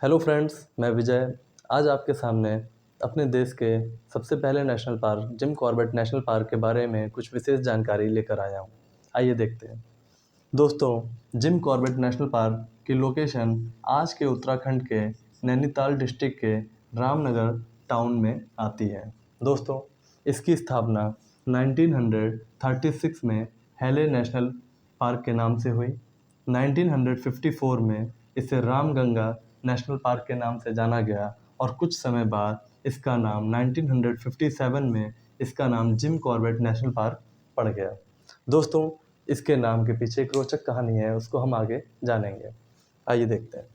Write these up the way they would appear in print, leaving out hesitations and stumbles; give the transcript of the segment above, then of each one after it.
Hello friends, मैं विजय। आज आपके सामने अपने देश के सबसे पहले national park Jim Corbett national park के बारे में कुछ विशेष जानकारी लेकर आया हूँ। आइए देखते हैं। दोस्तों, जिम कॉर्बेट नेशनल पार्क की लोकेशन आज के उत्तराखंड के नैनीताल डिस्ट्रिक्ट के रामनगर टाउन में आती है। दोस्तों, इसकी स्थापना 1936 में हेले नेशनल पार्क के नाम से हुई। 1954 में इसे रामगंगा नेशनल पार्क के नाम से जाना गया और कुछ समय बाद इसका नाम 1957 में इसका नाम जिम कॉर्बेट नेशनल पार्क पड़ गया। दोस्तों, इसके नाम के पीछे एक रोचक कहानी है, उसको हम आगे जानेंगे। आइए देखते हैं।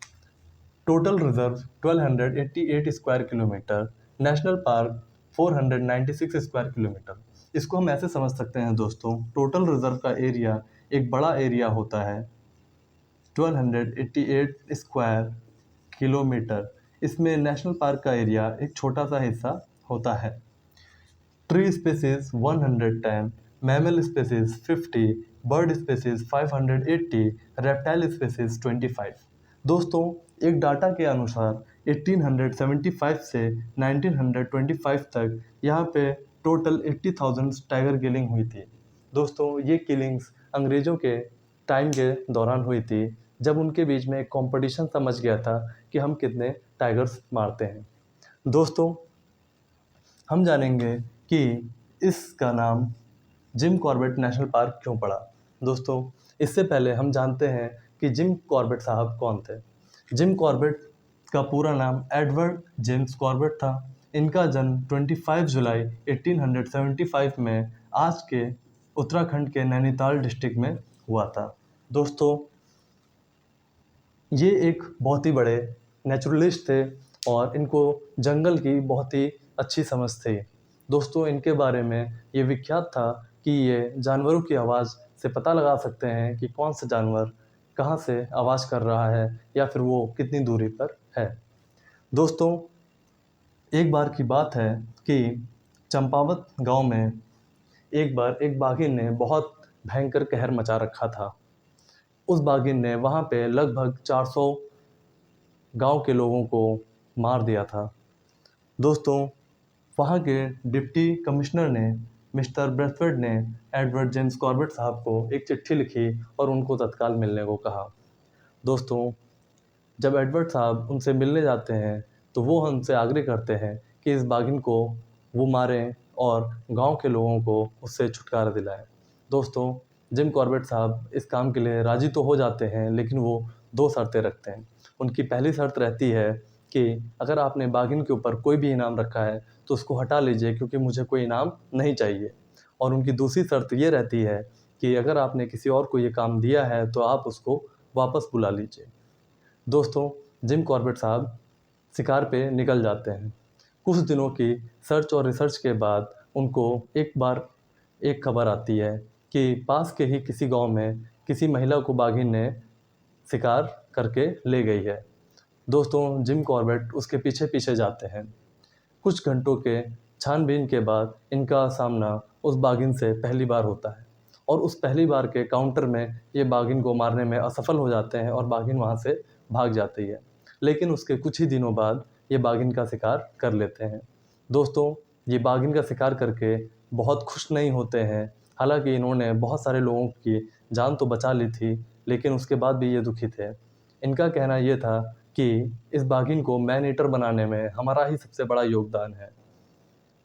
Total reserve 1288 square kilometre, national park 496 square kilometre. इसको हम ऐसे समझ सकते हैं दोस्तों, टोटल रिजर्व का एरिया एक बड़ा एरिया होता है 1288 स्क्वायर किलोमीटर। इसमें नेशनल पार्क का एरिया एक छोटा सा हिस्सा होता है। Tree species 110, mammal species 50, bird species 580, reptile species 25। दोस्तों, एक डाटा के अनुसार 1875 से 1925 तक यहाँ पे टोटल 80,000 टाइगर किलिंग हुई थी। दोस्तों, ये किलिंग्स अंग्रेज़ों के टाइम के दौरान हुई थी, जब उनके बीच में एक कंपटीशन सा मच गया था कि हम कितने टाइगर्स मारते हैं। दोस्तों, हम जानेंगे कि इसका नाम जिम कॉर्बेट नेशनल पार्क क्यों पड़ा। दोस्तों, इससे पहले हम जानते हैं कि जिम कॉर्बेट साहब कौन थे। जिम कॉर्बेट का पूरा नाम एडवर्ड जेम्स कॉर्बेट था। इनका जन्म 25 जुलाई 1875 में आज के उत्तराखंड के नैनीताल डिस्ट्रिक्ट में हुआ था। दोस्तों, ये एक बहुत ही बड़े नेचुरलिस्ट थे और इनको जंगल की बहुत ही अच्छी समझ थी। दोस्तों, इनके बारे में ये विख्यात था कि ये जानवरों की आवाज़ से पता लगा सकते हैं कि कौन सा जानवर कहाँ से आवाज़ कर रहा है या फिर वो कितनी दूरी पर है। दोस्तों, एक बार की बात है कि चंपावत गांव में एक बार एक बाघिन ने बहुत भयंकर कहर मचा रखा था। उस बाघिन ने वहाँ पे लगभग 400 गांव के लोगों को मार दिया था। दोस्तों, वहाँ के डिप्टी कमिश्नर ने मिस्टर ब्रेथवेट ने एडवर्ड जेम्स कॉर्बेट साहब को एक चिट्ठी लिखी और उनको तत्काल मिलने को कहा। दोस्तों, जब एडवर्ड साहब उनसे मिलने जाते हैं तो वो उनसे आग्रह करते हैं कि इस बाघिन को वो मारें और गांव के लोगों को उससे छुटकारा दिलाएं। दोस्तों, जिम कॉर्बेट साहब इस काम के लिए राज़ी तो हो जाते हैं, लेकिन वो दो शर्तें रखते हैं। उनकी पहली शर्त रहती है कि अगर आपने बाघिन के ऊपर कोई भी इनाम रखा है तो उसको हटा लीजिए, क्योंकि मुझे कोई इनाम नहीं चाहिए। और उनकी दूसरी शर्त ये रहती है कि अगर आपने किसी और को ये काम दिया है तो आप उसको वापस बुला लीजिए। दोस्तों, जिम कॉर्बेट साहब शिकार पे निकल जाते हैं। कुछ दिनों की सर्च और रिसर्च के बाद उनको एक बार एक खबर आती है कि पास के ही किसी गांव में किसी महिला को बाघिन ने शिकार करके ले गई है। दोस्तों, जिम कॉर्बेट उसके पीछे पीछे जाते हैं। कुछ घंटों के छानबीन के बाद इनका सामना उस बाघिन से पहली बार होता है और उस पहली बार के काउंटर में ये बाघिन को मारने में असफल हो जाते हैं और बाघिन वहाँ से भाग जाती है। लेकिन उसके कुछ ही दिनों बाद ये बाघिन का शिकार कर लेते हैं। दोस्तों, ये बाघिन का शिकार करके बहुत खुश नहीं होते हैं। हालांकि इन्होंने बहुत सारे लोगों की जान तो बचा ली थी, लेकिन उसके बाद भी ये दुखी थे। इनका कहना ये था कि इस बाघिन को मैन ईटर बनाने में हमारा ही सबसे बड़ा योगदान है।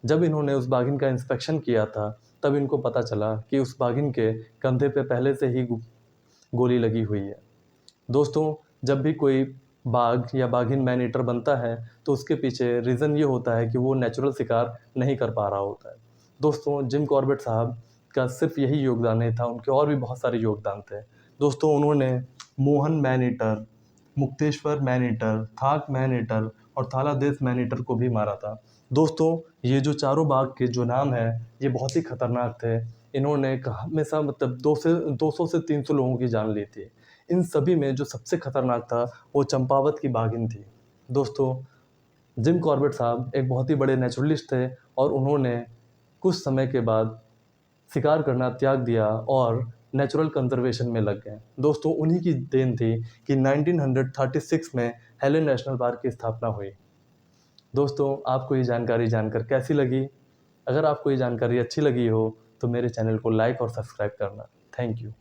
जब इन्होंने उस बाघिन का इंस्पेक्शन किया था, तब इनको पता चला कि उस बाघिन के कंधे पे पहले से ही गोली लगी हुई है। दोस्तों, जब भी कोई बाघ या बाघिन मैन ईटर बनता है तो उसके पीछे रीज़न ये होता है कि वो नेचुरल शिकार नहीं कर पा रहा होता है। दोस्तों, जिम कॉर्बेट साहब का सिर्फ यही योगदान नहीं था, उनके और भी बहुत सारे योगदान थे। दोस्तों, उन्होंने Mohan man eater, Mukteshwar man eater, थाक मैन ईटर और थालादेश मैन ईटर को भी मारा था। दोस्तों, ये जो चारों बाघ के जो नाम है ये बहुत ही खतरनाक थे। इन्होंने हमेशा मतलब 200 से 300 लोगों की जान ली थी। इन सभी में जो सबसे खतरनाक था वो चंपावत की बाघिन थी। दोस्तों, जिम कॉर्बेट साहब एक बहुत ही बड़े नेचुरलिस्ट थे और उन्होंने कुछ समय के बाद शिकार करना त्याग दिया और नेचुरल कंजर्वेशन में लग गए। दोस्तों उन्हीं की देन थी कि 1936 में हेलन नेशनल पार्क की स्थापना हुई। दोस्तों आपको ये जानकारी जानकर कैसी लगी? अगर आपको ये जानकारी अच्छी लगी हो तो मेरे चैनल को लाइक और सब्सक्राइब करना। Thank you.